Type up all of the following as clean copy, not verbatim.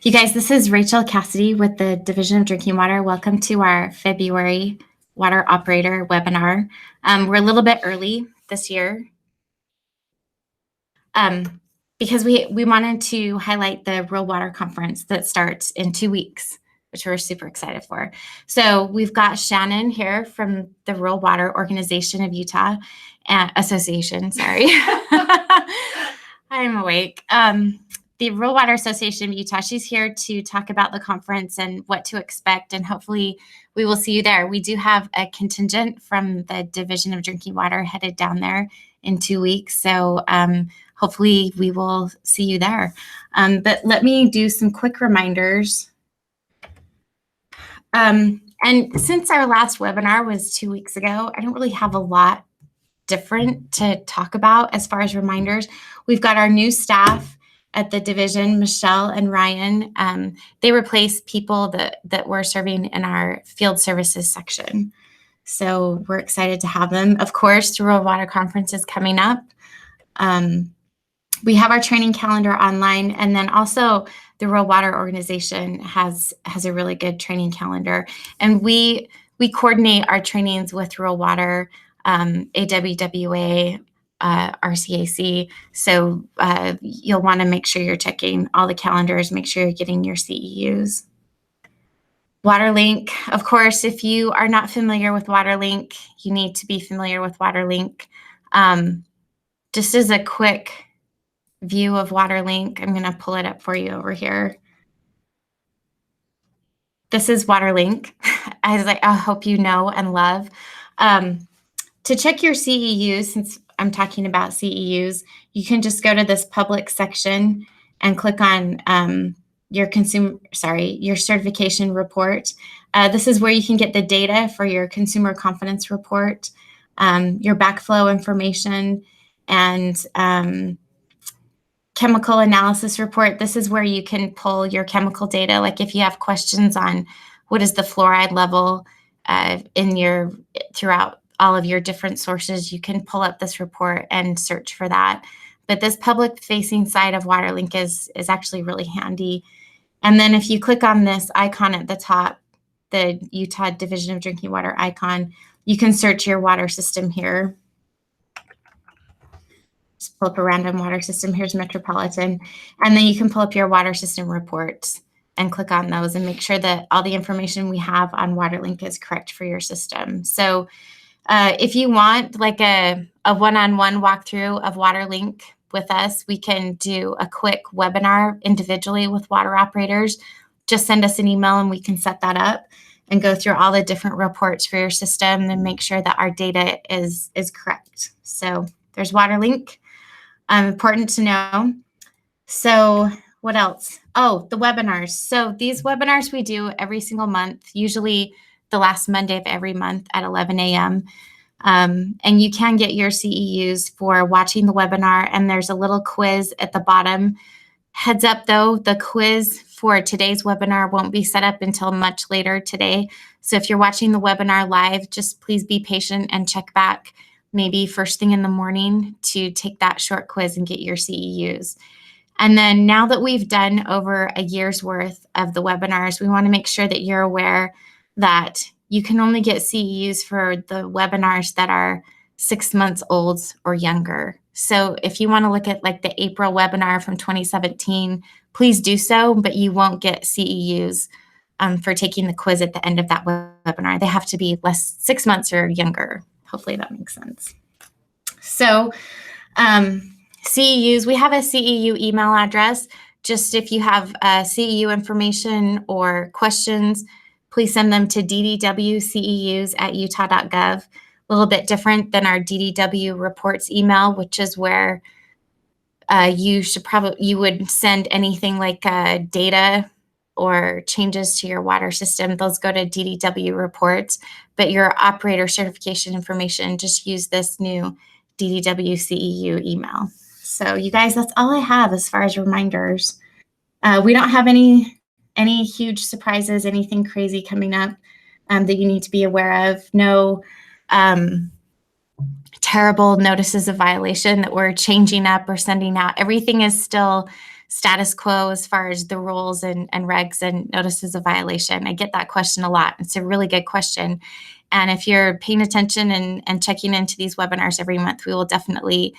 You guys, this is Rachel Cassidy with the Division of Drinking Water. Welcome to our February Water Operator webinar. We're a little bit early this year because we wanted to highlight the Real Water Conference that starts in 2 weeks, which we're super excited for. So we've got Shannon here from the Real Water Organization of Utah, Association, sorry. I'm awake. The Real Water Association of Utah, she's here to talk about the conference and what to expect, and hopefully we will see you there. We do have a contingent from the Division of Drinking Water headed down there in 2 weeks, so hopefully we will see you there. But let me do some quick reminders. And since our last webinar was 2 weeks ago, I don't really have a lot different to talk about as far as reminders. We've got our new staff at the division, Michelle and Ryan. They replace people that were serving in our field services section. So we're excited to have them. Of course, the Real Water Conference is coming up. We have our training calendar online, and then also the Real Water Organization has a really good training calendar. And we coordinate our trainings with Real Water, AWWA, RCAC. So you'll want to make sure you're checking all the calendars, make sure you're getting your CEUs. Waterlink, of course, if you are not familiar with Waterlink, you need to be familiar with Waterlink. Just as a quick view of Waterlink, I'm going to pull it up for you over here. This is Waterlink, as I hope you know and love. To check your CEUs, since I'm talking about CEUs, you can just go to this public section and click on your certification report. This is where you can get the data for your consumer confidence report, your backflow information, and chemical analysis report. This is where you can pull your chemical data. Like if you have questions on what is the fluoride level throughout all of your different sources, you can pull up this report and search for that. But this public-facing side of Waterlink is actually really handy. And then if you click on this icon at the top, the Utah Division of Drinking Water icon, you can search your water system here. Just pull up a random water system. Here's Metropolitan. And then you can pull up your water system reports and click on those and make sure that all the information we have on Waterlink is correct for your system. So if you want like a one-on-one walkthrough of Waterlink with us, we can do a quick webinar individually with water operators. Just send us an email and we can set that up and go through all the different reports for your system and make sure that our data is correct. So there's Waterlink. Important to know. So what else? Oh, the webinars. So these webinars we do every single month, usually the last Monday of every month at 11 a.m. And you can get your CEUs for watching the webinar, and there's a little quiz at the bottom. Heads up though, the quiz for today's webinar won't be set up until much later today. So if you're watching the webinar live, just please be patient and check back maybe first thing in the morning to take that short quiz and get your CEUs. And then now that we've done over a year's worth of the webinars, we want to make sure that you're aware that you can only get CEUs for the webinars that are 6 months old or younger. So if you want to look at like the April webinar from 2017, please do so, but you won't get CEUs for taking the quiz at the end of that webinar. They have to be 6 months or younger. Hopefully that makes sense. So CEUs, we have a CEU email address. Just if you have CEU information or questions, please send them to ddwceus@utah.gov. A little bit different than our DDW reports email, which is where you would send anything like data or changes to your water system. Those go to DDW reports, but your operator certification information, just use this new DDW CEU email. So you guys, that's all I have as far as reminders. We don't have any huge surprises, anything crazy coming up that you need to be aware of. No terrible notices of violation that we're changing up or sending out. Everything is still status quo as far as the rules and regs and notices of violation? I get that question a lot. It's a really good question. And if you're paying attention and checking into these webinars every month, we will definitely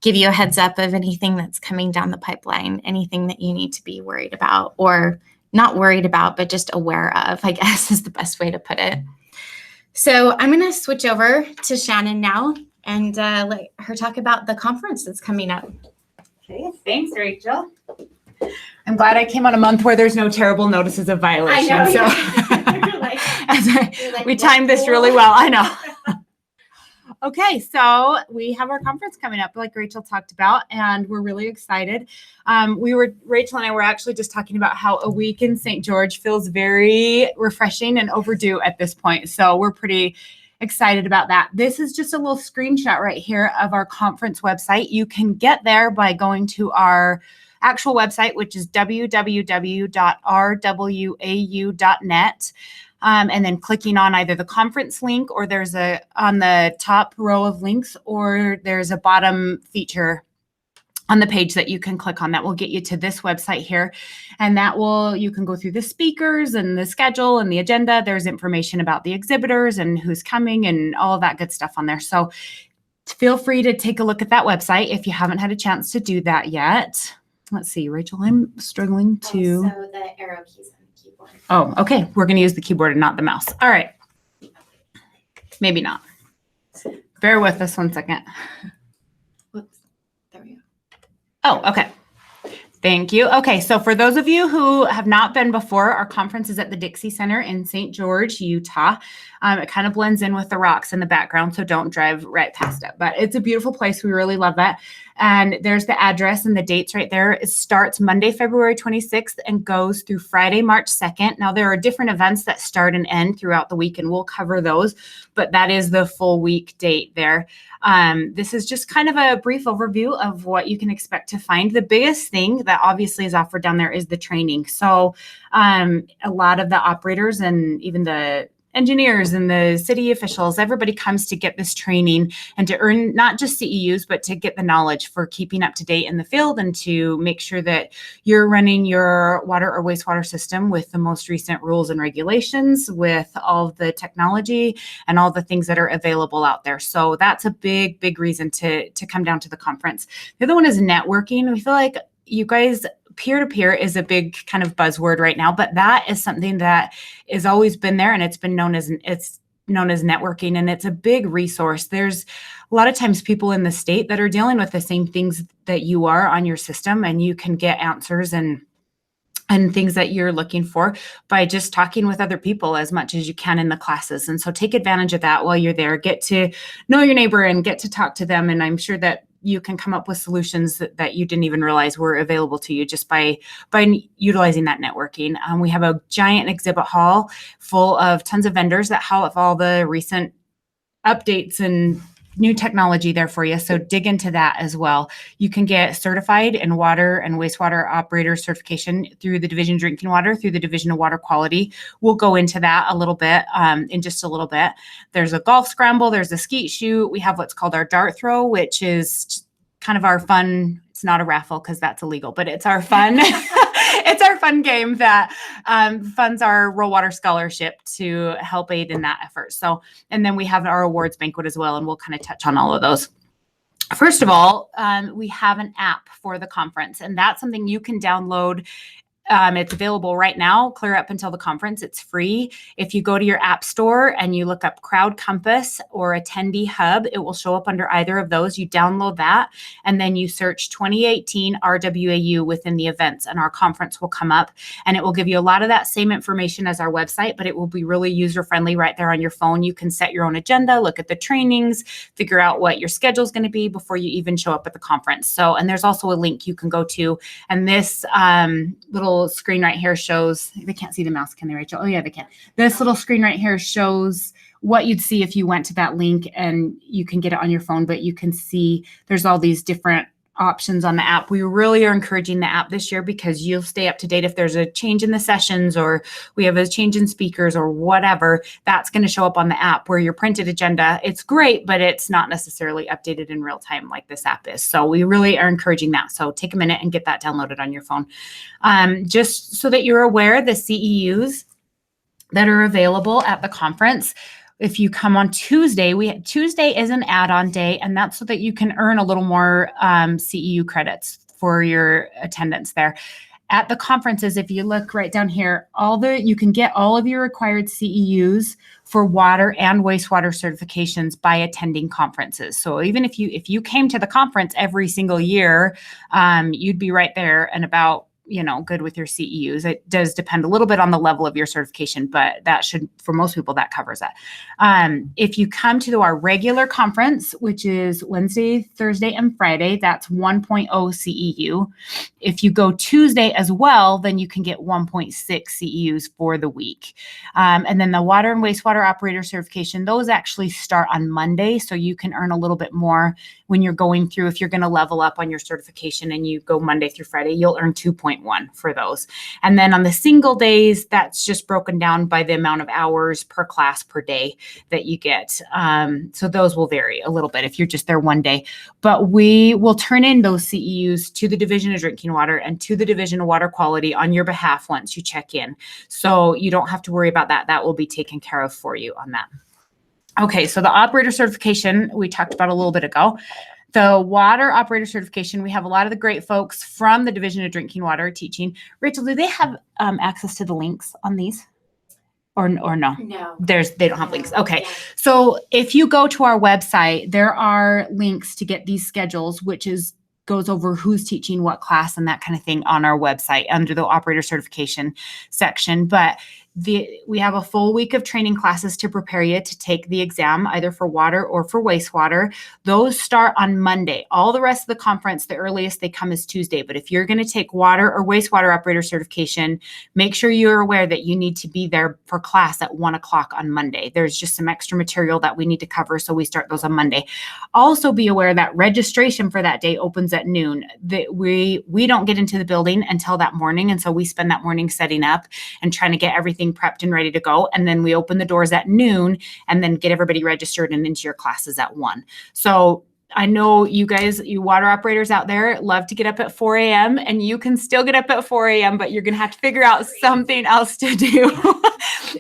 give you a heads up of anything that's coming down the pipeline, anything that you need to be worried about, or not worried about, but just aware of, I guess is the best way to put it. So I'm going to switch over to Shannon now and let her talk about the conference that's coming up. Okay, thanks, Rachel. I'm glad I came on a month where there's no terrible notices of violation. I know. So we timed this really well. I know. Okay, so we have our conference coming up, like Rachel talked about, and we're really excited. Rachel and I were actually just talking about how a week in St. George feels very refreshing and overdue at this point. So we're pretty excited about that. This is just a little screenshot right here of our conference website. You can get there by going to our actual website, which is www.rwau.net. And then clicking on either the conference link, or there's on the top row of links, or there's a bottom feature on the page that you can click on that will get you to this website here. And you can go through the speakers and the schedule and the agenda. There's information about the exhibitors and who's coming and all of that good stuff on there. So feel free to take a look at that website if you haven't had a chance to do that yet. Let's see, Rachel, I'm struggling to. So the arrow keys. Oh, okay. We're going to use the keyboard and not the mouse. All right. Maybe not. Bear with us 1 second. Whoops. There we go. Oh, okay. Thank you. Okay. So for those of you who have not been before, our conference is at the Dixie Center in St. George, Utah. It kind of blends in with the rocks in the background, so don't drive right past it. But it's a beautiful place. We really love that. And there's the address and the dates right there. It starts Monday, February 26th and goes through Friday, March 2nd. Now, there are different events that start and end throughout the week, and we'll cover those, but that is the full week date there. This is just kind of a brief overview of what you can expect to find. The biggest thing that obviously is offered down there is the training. So a lot of the operators and even the engineers and the city officials, everybody comes to get this training and to earn not just CEUs, but to get the knowledge for keeping up to date in the field and to make sure that you're running your water or wastewater system with the most recent rules and regulations, with all the technology and all the things that are available out there. So that's a big, big reason to come down to the conference. The other one is networking. We feel like you guys, peer-to-peer is a big kind of buzzword right now, but that is something that has always been there, and it's known as networking, and it's a big resource. There's a lot of times people in the state that are dealing with the same things that you are on your system, and you can get answers and things that you're looking for by just talking with other people as much as you can in the classes. And so take advantage of that while you're there. Get to know your neighbor and get to talk to them, and I'm sure that you can come up with solutions that you didn't even realize were available to you just by utilizing that networking. We have a giant exhibit hall full of tons of vendors that have all the recent updates and new technology there for you. So dig into that as well. You can get certified in water and wastewater operator certification through the Division of Drinking Water, through the Division of Water Quality. We'll go into that a little bit in just a little bit. There's a golf scramble. There's a skeet shoot. We have what's called our dart throw, which is kind of our fun. It's not a raffle because that's illegal, but it's our fun. It's our fun game that funds our Rural Water Scholarship to help aid in that effort. So, and then we have our awards banquet as well, and we'll kind of touch on all of those. First of all, we have an app for the conference, and that's something you can download. It's available right now, clear up until the conference. It's free. If you go to your app store and you look up Crowd Compass or Attendee Hub, it will show up under either of those. You download that, and then you search 2018 RWAU within the events, and our conference will come up, and it will give you a lot of that same information as our website, but it will be really user-friendly right there on your phone. You can set your own agenda, look at the trainings, figure out what your schedule is going to be before you even show up at the conference. So, and there's also a link you can go to, and this little screen right here shows, they can't see the mouse, can they, Rachel? Oh yeah, they can. This little screen right here shows what you'd see if you went to that link, and you can get it on your phone, but you can see there's all these different options on the app. We really are encouraging the app this year because you'll stay up to date if there's a change in the sessions or we have a change in speakers or whatever. That's going to show up on the app. Where your printed agenda, it's great, but it's not necessarily updated in real time like this app is. So we really are encouraging that. So take a minute and get that downloaded on your phone. Just so that you're aware, the CEUs that are available at the conference, if you come on Tuesday, Tuesday is an add-on day, and that's so that you can earn a little more CEU credits for your attendance there. At the conferences, if you look right down here, you can get all of your required CEUs for water and wastewater certifications by attending conferences. So even if you came to the conference every single year, you'd be right there and about good with your CEUs. It does depend a little bit on the level of your certification, but that should, for most people, that covers it. If you come to our regular conference, which is Wednesday, Thursday, and Friday, that's 1.0 CEU. If you go Tuesday as well, then you can get 1.6 CEUs for the week. And then the water and wastewater operator certification, those actually start on Monday, so you can earn a little bit more when you're going through. If you're going to level up on your certification and you go Monday through Friday, you'll earn 2.1 for those. And then on the single days, that's just broken down by the amount of hours per class per day that you get. So those will vary a little bit if you're just there one day. But we will turn in those CEUs to the Division of Drinking Water and to the Division of Water Quality on your behalf once you check in. So you don't have to worry about that. That will be taken care of for you on that. Okay, so the operator certification we talked about a little bit ago. The water operator certification, we have a lot of the great folks from the Division of Drinking Water teaching. Rachel, do they have access to the links on these? Or no? No. They don't have links. Okay. So if you go to our website, there are links to get these schedules, which goes over who's teaching what class and that kind of thing on our website under the operator certification section. But we have a full week of training classes to prepare you to take the exam, either for water or for wastewater. Those start on Monday. All the rest of the conference, the earliest they come is Tuesday. But if you're going to take water or wastewater operator certification, make sure you're aware that you need to be there for class at 1:00 on Monday. There's just some extra material that we need to cover, so we start those on Monday. Also be aware that registration for that day opens at noon. We don't get into the building until that morning, and so we spend that morning setting up and trying to get everything prepped and ready to go. And then we open the doors at noon and then get everybody registered and into your classes at 1. So I know you guys, you water operators out there, love to get up at 4 a.m. and you can still get up at 4 a.m., but you're going to have to figure out something else to do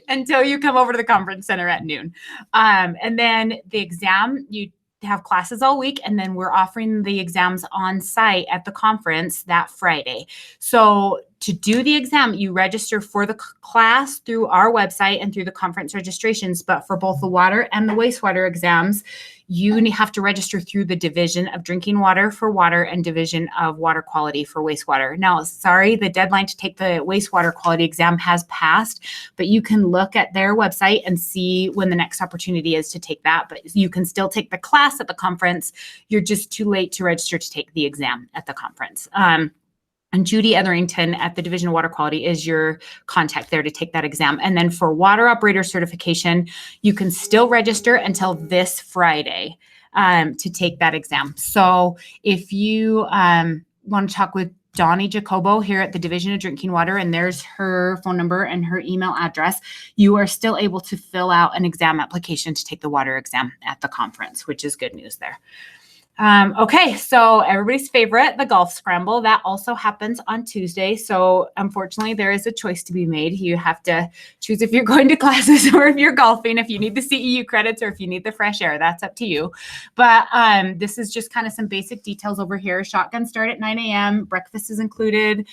until you come over to the conference center at noon. And then the exam, you have classes all week, and then we're offering the exams on site at the conference that Friday. So to do the exam, you register for the class through our website and through the conference registrations. But for both the water and the wastewater exams, you have to register through the Division of Drinking Water for water and Division of Water Quality for wastewater. Now, sorry, the deadline to take the wastewater quality exam has passed, but you can look at their website and see when the next opportunity is to take that. But you can still take the class at the conference. You're just too late to register to take the exam at the conference. And Judy Etherington at the Division of Water Quality is your contact there to take that exam. And then for water operator certification, you can still register until this Friday to take that exam. So if you want to talk with Donnie Jacobo here at the Division of Drinking Water, and there's her phone number and her email address, you are still able to fill out an exam application to take the water exam at the conference, which is good news there. Okay, so everybody's favorite, the golf scramble, that also happens on Tuesday. So unfortunately, there is a choice to be made. You have to choose if you're going to classes or if you're golfing, if you need the CEU credits or if you need the fresh air, that's up to you. But this is just kind of some basic details over here. Shotgun start at 9 a.m. Breakfast is included.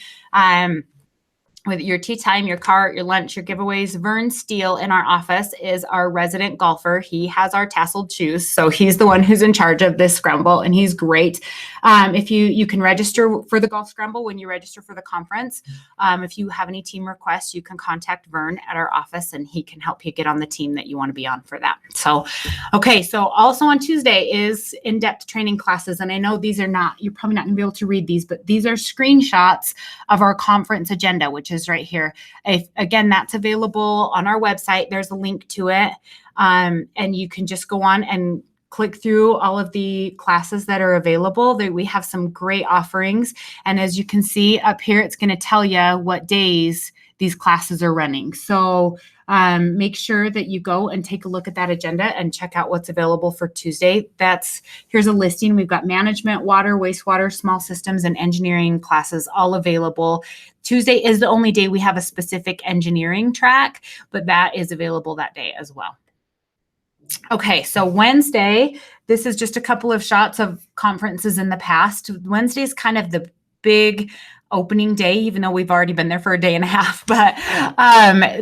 With your tea time, your cart, your lunch, your giveaways. Vern Steele in our office is our resident golfer. He has our tasseled shoes. So he's the one who's in charge of this scramble, and he's great. If you can register for the golf scramble when you register for the conference. If you have any team requests, you can contact Vern at our office and he can help you get on the team that you want to be on for that. So, okay. So also on Tuesday is in-depth training classes. And I know these are not, you're probably not going to be able to read these, but these are screenshots of our conference agenda, which is right here. Again, that's available on our website. There's a link to it. And you can just go on and click through all of the classes that are available. We have some great offerings. And as you can see up here, it's going to tell you what days these classes are running. So make sure that you go and take a look at that agenda and check out what's available for Tuesday. Here's a listing. We've got management, water, wastewater, small systems, and engineering classes all available. Tuesday is the only day we have a specific engineering track, but that is available that day as well. Okay, so Wednesday, this is just a couple of shots of conferences in the past. Wednesday is kind of the big opening day, even though we've already been there for a day and a half, but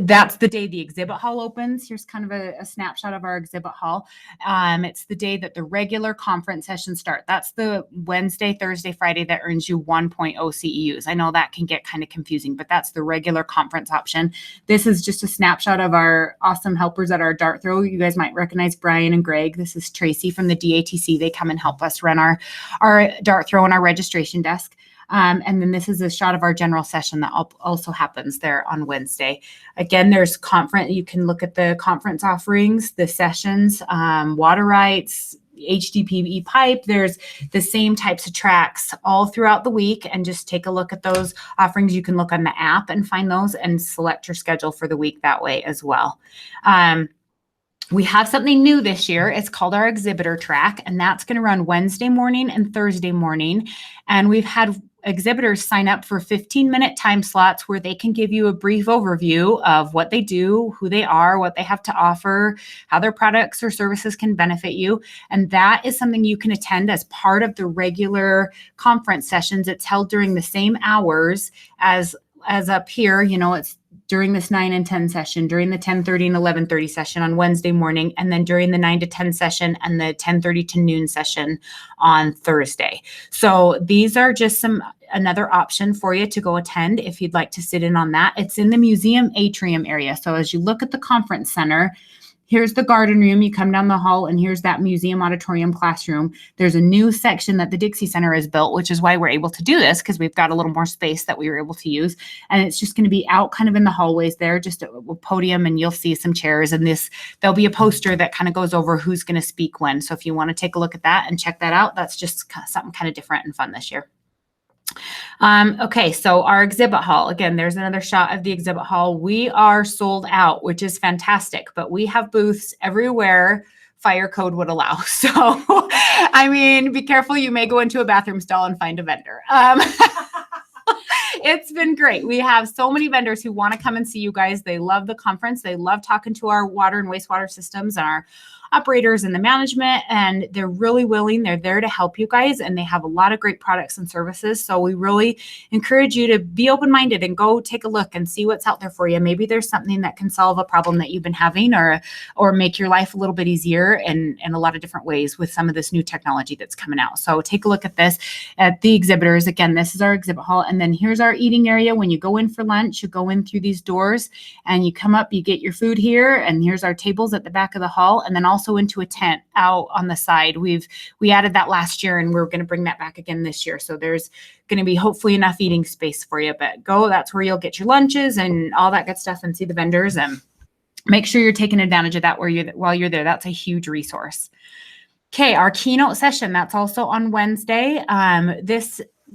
that's the day the exhibit hall opens. Here's kind of a snapshot of our exhibit hall. It's the day that the regular conference sessions start. That's the Wednesday, Thursday, Friday that earns you 1.0 CEUs. I know that can get kind of confusing, but that's the regular conference option. This is just a snapshot of our awesome helpers at our dart throw. You guys might recognize Brian and Greg. This is Tracy from the DATC. They come and help us run our dart throw and our registration desk. And then this is a shot of our general session that also happens there on Wednesday. Again, there's conference. You can look at the conference offerings, the sessions, water rights, HDPE pipe. There's the same types of tracks all throughout the week, and just take a look at those offerings. You can look on the app and find those and select your schedule for the week that way as well. We have something new this year. It's called our Exhibitor Track, and that's going to run Wednesday morning and Thursday morning. And we've had exhibitors sign up for 15-minute time slots where they can give you a brief overview of what they do, who they are, what they have to offer, how their products or services can benefit you. And that is something you can attend as part of the regular conference sessions. It's held during the same hours as up here. It's during this 9 and 10 session, during the 10:30 and 11:30 session on Wednesday morning, and then during the 9 to 10 session and the 10:30 to noon session on Thursday. So these are just another option for you to go attend if you'd like to sit in on that. It's in the museum atrium area. So as you look at the conference center, here's the garden room. You come down the hall, and here's that museum auditorium classroom. There's a new section that the Dixie Center has built, which is why we're able to do this, because we've got a little more space that we were able to use. And it's just going to be out kind of in the hallways there, just a podium, and you'll see some chairs. And there'll be a poster that kind of goes over who's going to speak when. So if you want to take a look at that and check that out, that's just something kind of different and fun this year. Okay, so our exhibit hall, again, there's another shot of the exhibit hall. We are sold out, which is fantastic, but we have booths everywhere fire code would allow. So, I mean, be careful. You may go into a bathroom stall and find a vendor. It's been great. We have so many vendors who want to come and see you guys. They love the conference. They love talking to our water and wastewater systems and our operators and the management, and they're really willing. They're there to help you guys, and they have a lot of great products and services. So we really encourage you to be open-minded and go take a look and see what's out there for you. Maybe there's something that can solve a problem that you've been having, or make your life a little bit easier in a lot of different ways with some of this new technology that's coming out. So take a look at this at the exhibitors. Again, this is our exhibit hall, and then here's our eating area. When you go in for lunch, you go in through these doors and you come up, you get your food here, and here's our tables at the back of the hall, and then also into a tent out on the side. We added that last year, and we're going to bring that back again this year. So there's going to be hopefully enough eating space for you, but that's where you'll get your lunches and all that good stuff and see the vendors, and make sure you're taking advantage of that while you're there. That's a huge resource. Okay, our keynote session, that's also on Wednesday.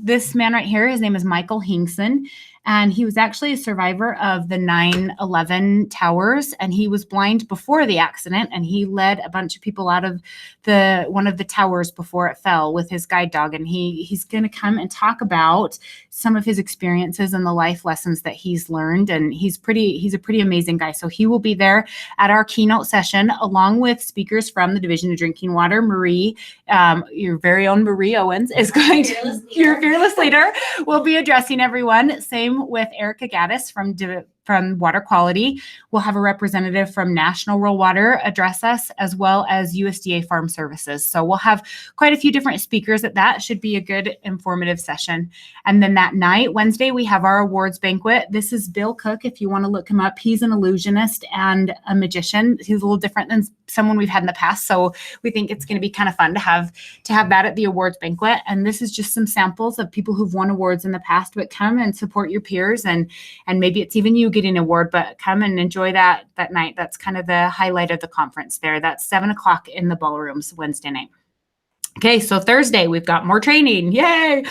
This man right here, his name is Michael Hinkson, and he was actually a survivor of the 9/11 towers, and he was blind before the accident, and he led a bunch of people out of one of the towers before it fell with his guide dog, and he's going to come and talk about some of his experiences and the life lessons that he's learned, and he's a pretty amazing guy. So he will be there at our keynote session, along with speakers from the Division of Drinking Water. Marie, your very own Marie Owens, is going to, your fearless leader, will be addressing everyone. Same with Erica Gaddis from Water Quality. We'll have a representative from National Rural Water address us, as well as USDA Farm Services. So we'll have quite a few different speakers at that. Should be a good informative session. And then that night, Wednesday, we have our awards banquet. This is Bill Cook, if you want to look him up. He's an illusionist and a magician. He's a little different than someone we've had in the past. So we think it's going to be kind of fun to have that at the awards banquet. And this is just some samples of people who've won awards in the past, but come and support your peers, and maybe it's even you getting an award, but come and enjoy that night. That's kind of the highlight of the conference there. That's 7:00 in the ballrooms Wednesday night. Okay, so Thursday, we've got more training. Yay!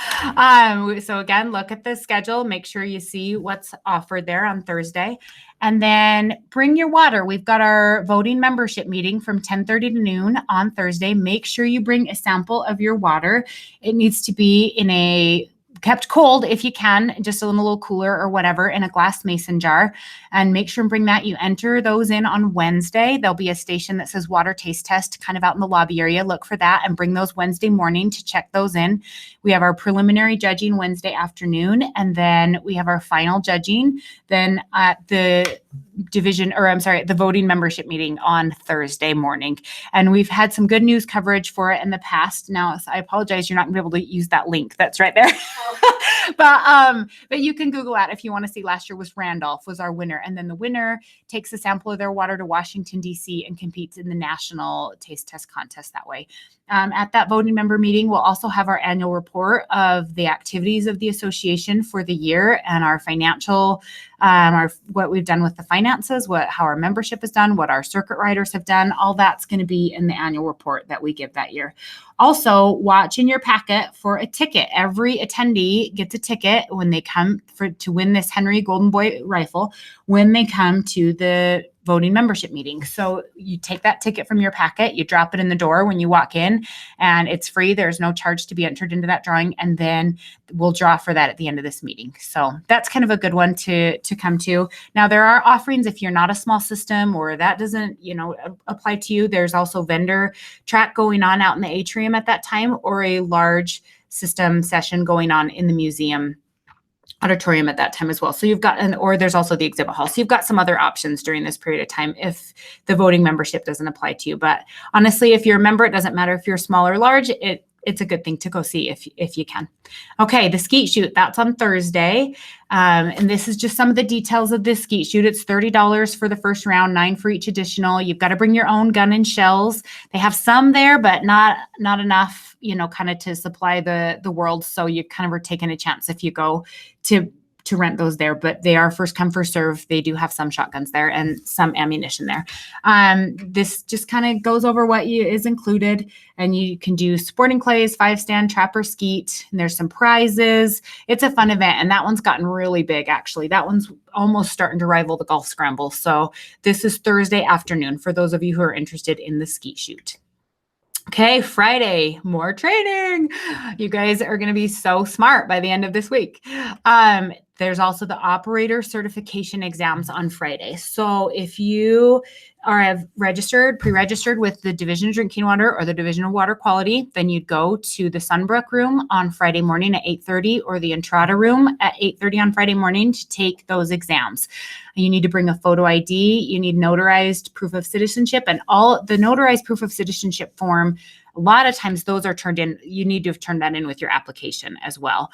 So again, look at the schedule. Make sure you see what's offered there on Thursday. And then bring your water. We've got our voting membership meeting from 10:30 to noon on Thursday. Make sure you bring a sample of your water. It needs to be in a kept cold if you can, just in a little cooler or whatever, in a glass mason jar, and make sure and bring that. You enter those in on Wednesday. There'll be a station that says water taste test kind of out in the lobby area. Look for that and bring those Wednesday morning to check those in. We have our preliminary judging Wednesday afternoon, and then we have our final judging then at the the voting membership meeting on Thursday morning. And we've had some good news coverage for it in the past. Now, I apologize, you're not going to be able to use that link. That's right there. But you can Google that if you want to see. Last year was Randolph was our winner. And then the winner takes a sample of their water to Washington, D.C. and competes in the national taste test contest that way. At that voting member meeting, we'll also have our annual report of the activities of the association for the year and our financial, what we've done with the finances, how our membership has done, what our circuit riders have done. All that's going to be in the annual report that we give that year. Also, watch in your packet for a ticket. Every attendee gets a ticket when they come to win this Henry Golden Boy rifle when they come to the voting membership meeting. So you take that ticket from your packet, you drop it in the door when you walk in, and it's free. There's no charge to be entered into that drawing, and then we'll draw for that at the end of this meeting. So that's kind of a good one to come to. Now, there are offerings if you're not a small system or that doesn't, apply to you. There's also vendor track going on out in the atrium at that time, or a large system session going on in the museum auditorium at that time as well. So you've got, or there's also the exhibit hall. So you've got some other options during this period of time if the voting membership doesn't apply to you. But honestly, if you're a member, it doesn't matter if you're small or large. It's a good thing to go see if you can. Okay, the skeet shoot, that's on Thursday. And this is just some of the details of this skeet shoot. It's $30 for the first round, $9 for each additional. You've got to bring your own gun and shells. They have some there, but not enough, kind of to supply the world. So you kind of are taking a chance if you go to rent those there, but they are first come, first serve. They do have some shotguns there and some ammunition there. This just kind of goes over what is included, and you can do sporting clays, 5-stand, trapper, skeet, and there's some prizes. It's a fun event, and that one's gotten really big, actually. That one's almost starting to rival the golf scramble. So this is Thursday afternoon for those of you who are interested in the skeet shoot. Okay, Friday, more training. You guys are going to be so smart by the end of this week. There's also the operator certification exams on Friday. So if you have pre-registered with the Division of Drinking Water or the Division of Water Quality, then you'd go to the Sunbrook room on Friday morning at 8:30 or the Entrada room at 8:30 on Friday morning to take those exams. You need to bring a photo ID. You need notarized proof of citizenship, and all the notarized proof of citizenship form. A lot of times those are turned in. You need to have turned that in with your application as well.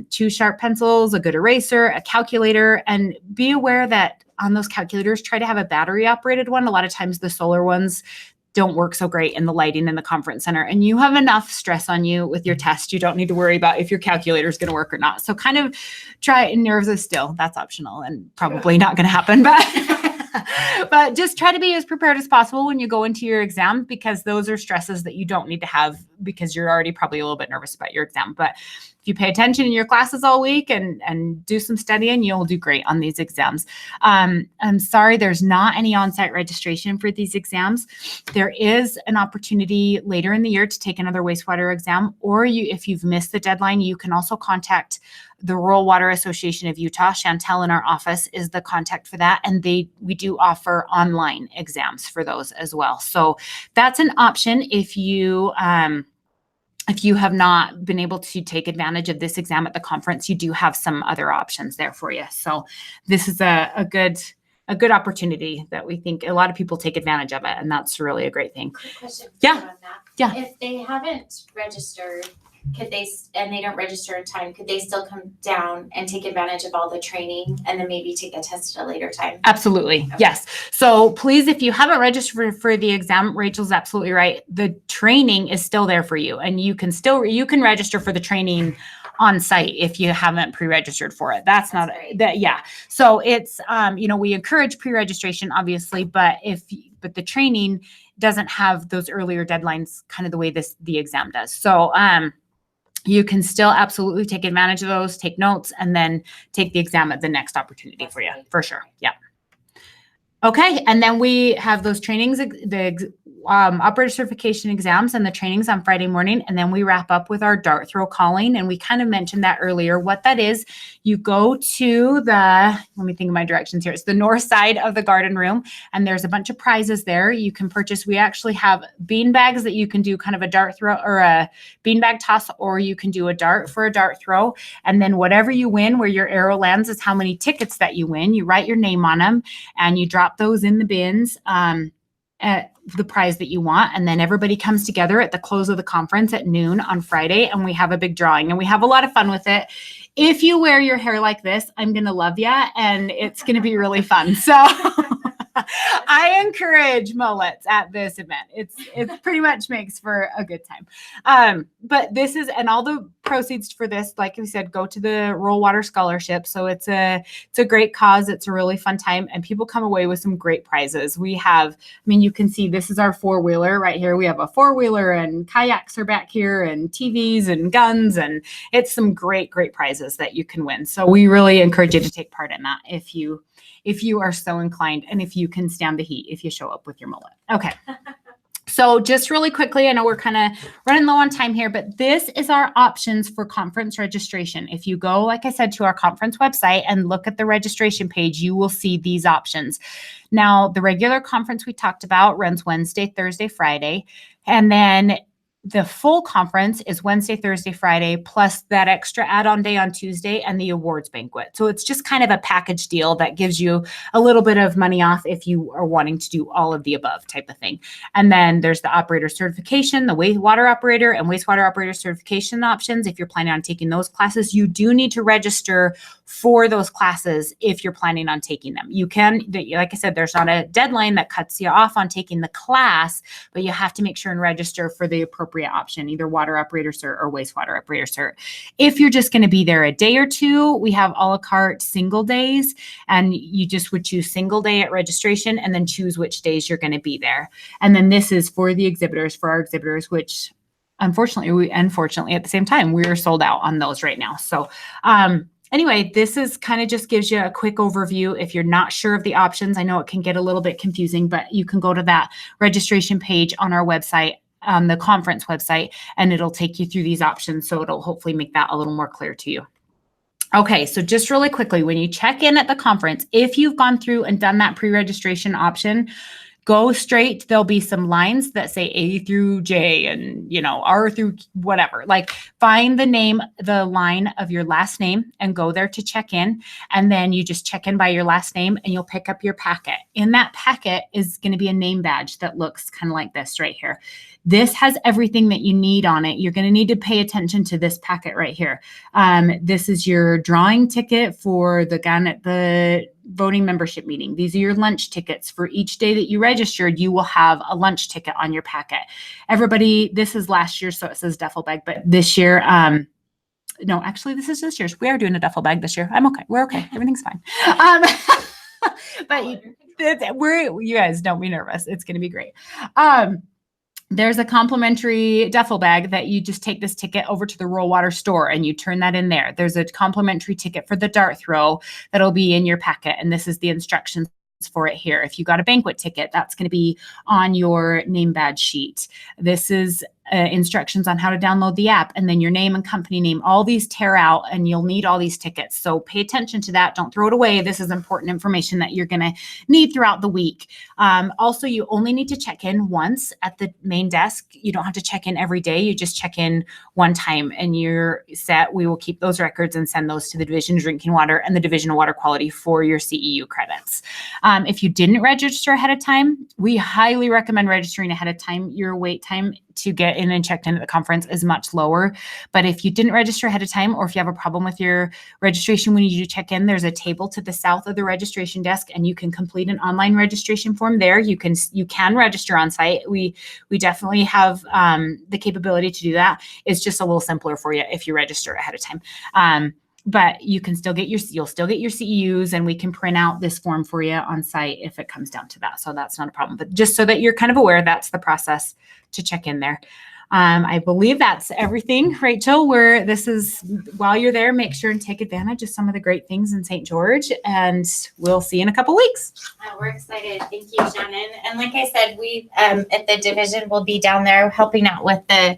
2 sharp pencils, a good eraser, a calculator, and be aware that on those calculators, try to have a battery operated one. A lot of times the solar ones don't work so great in the lighting in the conference center, and you have enough stress on you with your test. You don't need to worry about if your calculator is going to work or not. So kind of try nerves of steel. That's optional and probably not going to happen, but just try to be as prepared as possible when you go into your exam, because those are stresses that you don't need to have because you're already probably a little bit nervous about your exam. But if you pay attention in your classes all week and do some studying, you'll do great on these exams. I'm sorry, there's not any on-site registration for these exams. There is an opportunity later in the year to take another wastewater exam, or if you've missed the deadline, you can also contact the Rural Water Association of Utah. Chantel in our office is the contact for that, and we do offer online exams for those as well. So that's an option if you have not been able to take advantage of this exam at the conference. You do have some other options there for you. So this is a good opportunity that we think a lot of people take advantage of it, and that's really a great thing. Quick question Yeah. on that. Yeah. If they haven't registered, and they don't register in time, could they still come down and take advantage of all the training and then maybe take a test at a later time? Absolutely. Okay. Yes. So please, if you haven't registered for the exam, Rachel's absolutely right. The training is still there for you, and you can register for the training on site if you haven't pre-registered for it. That's not that. Yeah. So it's, we encourage pre-registration obviously, but but the training doesn't have those earlier deadlines kind of the way the exam does. So, you can still absolutely take advantage of those, take notes, and then take the exam at the next opportunity for you, for sure. Yeah. Okay, and then we have those trainings, the operator certification exams and the trainings on Friday morning, and then we wrap up with our dart throw calling, and we kind of mentioned that earlier. What that is, you go to let me think of my directions here. It's the north side of the garden room, and there's a bunch of prizes there you can purchase. We actually have bean bags that you can do kind of a dart throw or a bean bag toss, or you can do a dart for a dart throw, and then whatever you win, where your arrow lands is how many tickets that you win. You write your name on them, and you drop those in the bins at the prize that you want. And then everybody comes together at the close of the conference at noon on Friday, and we have a big drawing, and we have a lot of fun with it. If you wear your hair like this, I'm going to love you, and it's going to be really fun. So I encourage mullets at this event. It pretty much makes for a good time. But this is, and all the proceeds for this, like we said, go to the Roll Water Scholarship. So it's a great cause. It's a really fun time, and people come away with some great prizes. We have, you can see this is our 4-wheeler right here. We have a 4-wheeler, and kayaks are back here, and TVs and guns, and it's some great prizes that you can win. So we really encourage you to take part in that if you are so inclined, and if you can stand the heat, if you show up with your mullet. Okay. So just really quickly, I know we're kind of running low on time here, but this is our options for conference registration. If you go, like I said, to our conference website and look at the registration page, you will see these options. Now, the regular conference we talked about runs Wednesday, Thursday, Friday, and then the full conference is Wednesday, Thursday, Friday, plus that extra add-on day on Tuesday and the awards banquet. So it's just kind of a package deal that gives you a little bit of money off if you are wanting to do all of the above type of thing. And then there's the operator certification, the wastewater operator and wastewater operator certification options. If you're planning on taking those classes, you do need to register for those classes if you're planning on taking them. You can, like I said, there's not a deadline that cuts you off on taking the class, but you have to make sure and register for the appropriate option, either water operator cert or wastewater operator cert. If you're just going to be there a day or two, we have a la carte single days, and you just would choose single day at registration and then choose which days you're going to be there. And then this is for the exhibitors, for our exhibitors, which unfortunately at the same time, we are sold out on those right now. So, anyway, this is kind of just gives you a quick overview. If you're not sure of the options, I know it can get a little bit confusing, but you can go to that registration page on our website, on the conference website, and it'll take you through these options. So it'll hopefully make that a little more clear to you. Okay, so just really quickly, when you check in at the conference, if you've gone through and done that pre-registration option, go straight. There'll be some lines that say A through J and, R through whatever. Like, find the line of your last name and go there to check in. And then you just check in by your last name and you'll pick up your packet. In that packet is going to be a name badge that looks kind of like this right here. This has everything that you need on it. You're going to need to pay attention to this packet right here. This is your drawing ticket for the gun at the voting membership meeting. These are your lunch tickets. For each day that you registered, you will have a lunch ticket on your packet. Everybody, this is last year, so it says duffel bag, but this year, no, actually, this is this year's. We are doing a duffel bag this year. I'm okay. We're okay. Everything's fine. But you guys don't be nervous. It's going to be great. There's a complimentary duffel bag that you just take this ticket over to the Roll Water store and you turn that in there. There's a complimentary ticket for the dart throw that'll be in your packet. And this is the instructions for it here. If you got a banquet ticket, that's going to be on your name badge sheet. This is instructions on how to download the app, and then your name and company name. All these tear out and you'll need all these tickets. So pay attention to that. Don't throw it away. This is important information that you're going to need throughout the week. Also, you only need to check in once at the main desk. You don't have to check in every day. You just check in one time and you're set. We will keep those records and send those to the Division of Drinking Water and the Division of Water Quality for your CEU credits. If you didn't register ahead of time, we highly recommend registering ahead of time. Your wait time to get in and checked in at the conference is much lower. But if you didn't register ahead of time, or if you have a problem with your registration when you do check in, there's a table to the south of the registration desk, and you can complete an online registration form there. You can register on site. We definitely have the capability to do that. It's just a little simpler for you if you register ahead of time. But you'll still get your CEUs, and we can print out this form for you on site if it comes down to that. So that's not a problem. But just so that you're kind of aware, that's the process to check in there. I believe that's everything, Rachel. While you're there, make sure and take advantage of some of the great things in St. George, and we'll see you in a couple weeks. We're excited. Thank you, Shannon. And like I said, we at the division will be down there helping out with the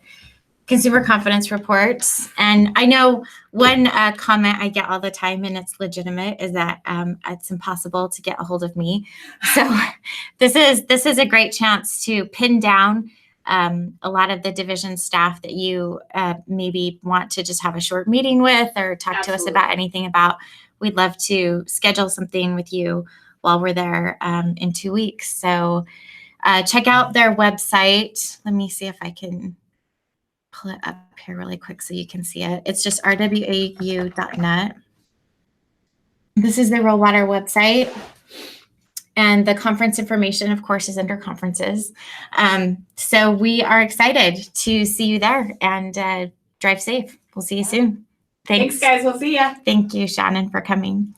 consumer confidence reports. And I know one comment I get all the time, and it's legitimate, is that it's impossible to get a hold of me. So this is a great chance to pin down a lot of the division staff that you maybe want to just have a short meeting with or talk to us about anything about. We'd love to schedule something with you while we're there in 2 weeks. So check out their website. Let me see if I can pull it up here really quick so you can see it. It's just rwau.net. This is the Rural Water website. And the conference information, of course, is under conferences. So we are excited to see you there, and drive safe. We'll see you soon. Thanks, guys. We'll see ya. Thank you, Shannon, for coming.